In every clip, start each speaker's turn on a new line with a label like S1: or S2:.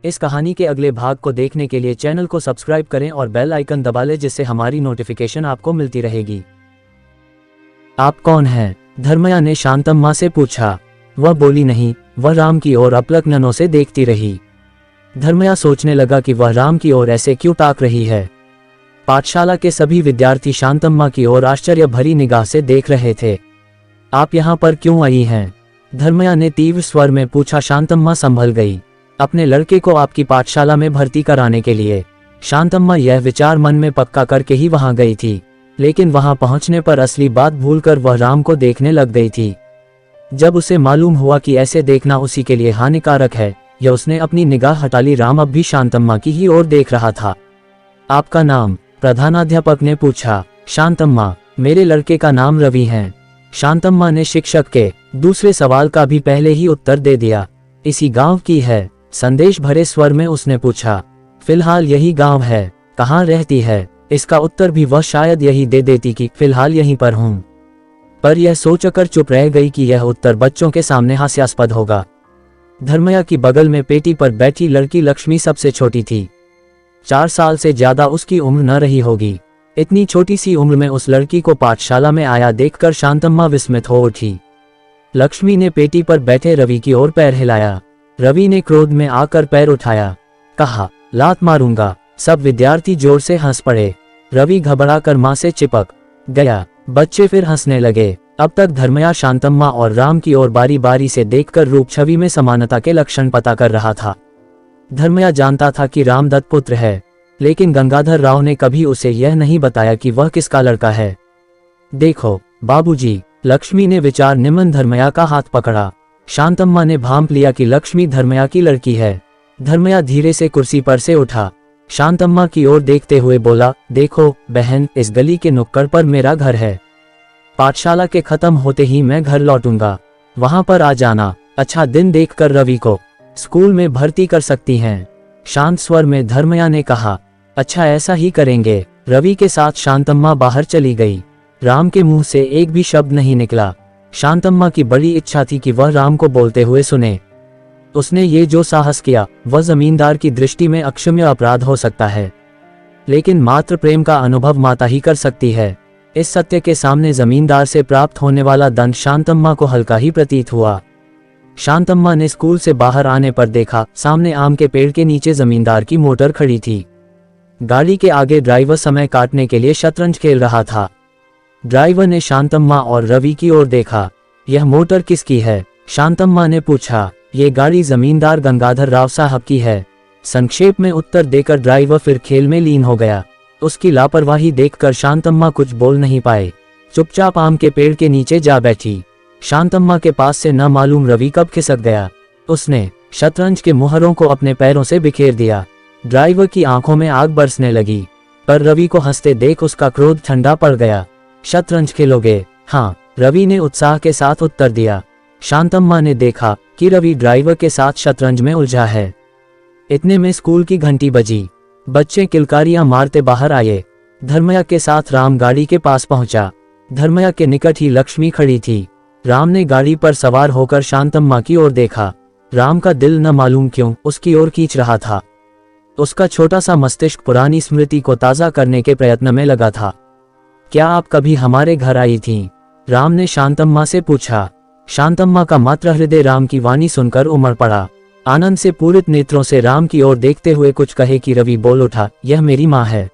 S1: इस कहानी के अगले भाग को देखने के लिए चैनल को सब्सक्राइब करें और बेल आइकन दबा लें, जिससे हमारी नोटिफिकेशन आपको मिलती रहेगी। आप कौन हैं? धर्मया ने शांतम्मा से पूछा। वह बोली नहीं, वह राम की ओर अपलक नयनों से देखती रही। धर्मया सोचने लगा कि वह राम की ओर ऐसे क्यों ताक रही है। पाठशाला के सभी विद्यार्थी शांतम्मा की ओर आश्चर्य भरी निगाह से देख रहे थे। आप यहाँ पर क्यों आई हैं? धर्मया ने तीव्र स्वर में पूछा। शांतम्मा संभल गई। अपने लड़के को आपकी पाठशाला में भर्ती कराने के लिए। शांतम्मा यह विचार मन में पक्का करके ही वहां गई थी, लेकिन वहां पहुंचने पर असली बात भूलकर वह राम को देखने लग गई थी। जब उसे मालूम हुआ कि ऐसे देखना उसी के लिए हानिकारक है, यह उसने अपनी निगाह हटा ली। राम अब भी शांतम्मा की ही ओर देख रहा था। आपका नाम? प्रधानाध्यापक ने पूछा। शांतम्मा, मेरे लड़के का नाम रवि है। शांतम्मा ने शिक्षक के दूसरे सवाल का भी पहले ही उत्तर दे दिया। इसी गांव की है? संदेश भरे स्वर में उसने पूछा। फिलहाल यही गांव है। कहाँ रहती है? इसका उत्तर भी वह शायद यही दे देती कि फिलहाल यहीं पर हूँ, पर यह सोचकर चुप रह गई कि यह उत्तर बच्चों के सामने हास्यास्पद होगा। धर्मया की बगल में पेटी पर बैठी लड़की लक्ष्मी सबसे छोटी थी। 4 साल से ज्यादा उसकी उम्र न रही होगी। इतनी छोटी सी उम्र में उस लड़की को पाठशाला में आया देखकर शांतम्मा विस्मित हो उठी। लक्ष्मी ने पेटी पर बैठे रवि की ओर पैर हिलाया। रवि ने क्रोध में आकर पैर उठाया, कहा, लात मारूंगा। सब विद्यार्थी जोर से हंस पड़े। रवि घबराकर मां से चिपक गया। बच्चे फिर हंसने लगे। अब तक धर्मया शांतम्मा और राम की ओर बारी बारी से देखकर रूप छवि में समानता के लक्षण पता कर रहा था। धर्मया जानता था कि राम दत्तपुत्र है, लेकिन गंगाधर राव ने कभी उसे यह नहीं बताया कि वह किसका लड़का है। देखो बाबूजी, लक्ष्मी ने विचार निमन धर्मया का हाथ पकड़ा। शांतम्मा ने भांप लिया कि लक्ष्मी धर्मया की लड़की है। धर्मया धीरे से कुर्सी पर से उठा। शांतम्मा की ओर देखते हुए बोला, देखो बहन, इस गली के नुक्कड़ पर मेरा घर है। पाठशाला के खत्म होते ही मैं घर लौटूंगा, वहां पर आ जाना। अच्छा दिन देखकर रवि को स्कूल में भर्ती कर सकती हैं। शांत स्वर में धर्मया ने कहा। अच्छा ऐसा ही करेंगे। रवि के साथ शांतम्मा बाहर चली गई। राम के मुंह से एक भी शब्द नहीं निकला। शांतम्मा की बड़ी इच्छा थी कि वह राम को बोलते हुए सुने। उसने ये जो साहस किया वह जमींदार की दृष्टि में अक्षम्य अपराध हो सकता है, लेकिन मात्र प्रेम का अनुभव माता ही कर सकती है। इस सत्य के सामने जमींदार से प्राप्त होने वाला दंड शांतम्मा को हल्का ही प्रतीत हुआ। शांतम्मा ने स्कूल से बाहर आने पर देखा, सामने आम के पेड़ के नीचे जमींदार की मोटर खड़ी थी। गाड़ी के आगे ड्राइवर समय काटने के लिए शतरंज खेल रहा था। ड्राइवर ने शांतम्मा और रवि की ओर देखा। यह मोटर किसकी है? शांतम्मा ने पूछा। ये गाड़ी जमींदार गंगाधर राव साहब की है, संक्षेप में उत्तर देकर ड्राइवर फिर खेल में लीन हो गया। उसकी लापरवाही देखकर शांतम्मा कुछ बोल नहीं पाए। चुपचाप आम के पेड़ के नीचे जा बैठी। शांतम्मा के पास से न मालूम रवि कब खिसक गया। उसने शतरंज के मुहरों को अपने पैरों से बिखेर दिया। ड्राइवर की आंखों में आग बरसने लगी, पर रवि को हंसते देख उसका क्रोध ठंडा पड़ गया। शतरंज खेलोगे? हाँ, रवि ने उत्साह के साथ उत्तर दिया। शांतम्मा ने देखा कि रवि ड्राइवर के साथ शतरंज में उलझा है। इतने में स्कूल की घंटी बजी। बच्चे किलकारियां मारते बाहर आए। धर्मया के साथ राम गाड़ी के पास पहुंचा। धर्मया के निकट ही लक्ष्मी खड़ी थी। राम ने गाड़ी पर सवार होकर शांतम्मा की ओर देखा। राम का दिल न मालूम क्यों उसकी ओर खींच रहा था। उसका छोटा सा मस्तिष्क पुरानी स्मृति को ताज़ा करने के प्रयत्न में लगा था। क्या आप कभी हमारे घर आई थीं? राम ने शांतम्मा से पूछा। शांतम्मा का मात्र हृदय राम की वाणी सुनकर उमड़ पड़ा। आनंद से पूरित नेत्रों से राम की ओर देखते हुए कुछ कहे कि रवि बोल उठा, यह मेरी माँ है।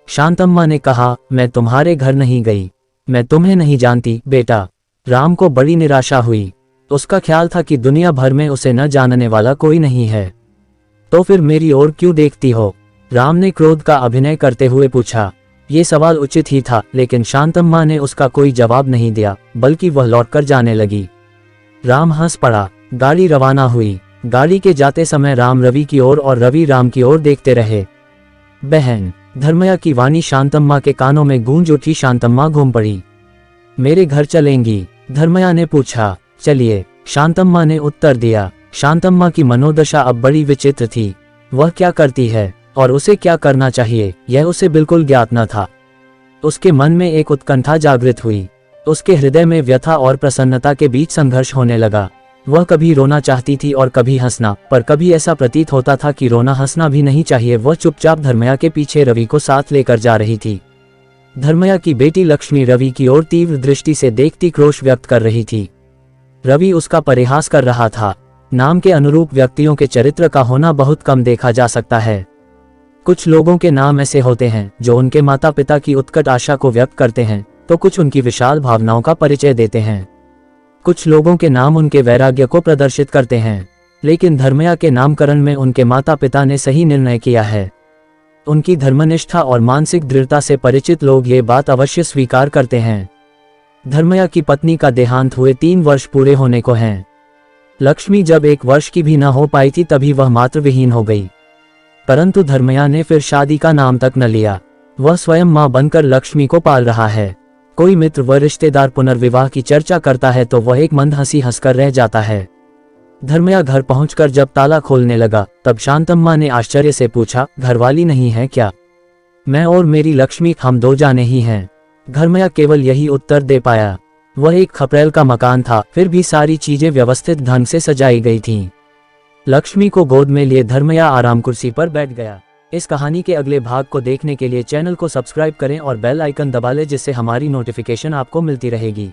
S1: शांतम्मा ने कहा, मैं तुम्हारे घर नहीं गई, मैं तुम्हें नहीं जानती बेटा। राम को बड़ी निराशा हुई। उसका ख्याल था कि दुनिया भर में उसे न जानने वाला कोई नहीं है। तो फिर मेरी ओर क्यों देखती हो? राम ने क्रोध का अभिनय करते हुए पूछा। ये सवाल उचित ही था, लेकिन शांतम्मा ने उसका कोई जवाब नहीं दिया, बल्कि वह लौटकर जाने लगी। राम हंस पड़ा। गाड़ी रवाना हुई। गाड़ी के जाते समय राम रवि की ओर और रवि राम की ओर देखते रहे। बहन, धर्मया की वाणी शांतम्मा के कानों में गूंज उठी। शांतम्मा घूम पड़ी। मेरे घर चलेंगी? धर्मया ने पूछा। चलिए, शांतम्मा ने उत्तर दिया। शांतम्मा की मनोदशा अब बड़ी विचित्र थी। वह क्या करती है और उसे क्या करना चाहिए, यह उसे बिल्कुल ज्ञात न था। उसके मन में एक उत्कंठा जागृत हुई। उसके हृदय में व्यथा और प्रसन्नता के बीच संघर्ष होने लगा। वह कभी रोना चाहती थी और कभी हंसना, पर कभी ऐसा प्रतीत होता था कि रोना हंसना भी नहीं चाहिए। वह चुपचाप धर्मया के पीछे रवि को साथ लेकर जा रही थी। धर्मया की बेटी लक्ष्मी रवि की ओर तीव्र दृष्टि से देखती क्रोध व्यक्त कर रही थी। रवि उसका परिहास कर रहा था। नाम के अनुरूप व्यक्तियों के चरित्र का होना बहुत कम देखा जा सकता है। कुछ लोगों के नाम ऐसे होते हैं जो उनके माता पिता की उत्कट आशा को व्यक्त करते हैं, तो कुछ उनकी विशाल भावनाओं का परिचय देते हैं। कुछ लोगों के नाम उनके वैराग्य को प्रदर्शित करते हैं, लेकिन धर्मया के नामकरण में उनके माता पिता ने सही निर्णय किया है। उनकी धर्मनिष्ठा और मानसिक दृढ़ता से परिचित लोग ये बात अवश्य स्वीकार करते हैं। धर्मया की पत्नी का देहांत हुए 3 वर्ष पूरे होने को हैं। लक्ष्मी जब 1 वर्ष की भी न हो पाई थी तभी वह मातृविहीन हो गई, परंतु धर्मया ने फिर शादी का नाम तक न लिया। वह स्वयं मां बनकर लक्ष्मी को पाल रहा है। कोई मित्र व रिश्तेदार पुनर्विवाह की चर्चा करता है तो वह एक मंद हंसी हंसकर रह जाता है। धर्मया घर पहुंचकर जब ताला खोलने लगा तब शांतम्मा ने आश्चर्य से पूछा, घरवाली नहीं है क्या? मैं और मेरी लक्ष्मी हम 2 जाने ही हैं। धर्मया केवल यही उत्तर दे पाया। वह एक खपरेल का मकान था, फिर भी सारी चीजें व्यवस्थित ढंग से सजाई गई थीं। लक्ष्मी को गोद में लिए धर्मया आराम कुर्सी पर बैठ गया। इस कहानी के अगले भाग को देखने के लिए चैनल को सब्सक्राइब करें और बेल आइकन दबा लें, जिससे हमारी नोटिफिकेशन आपको मिलती रहेगी।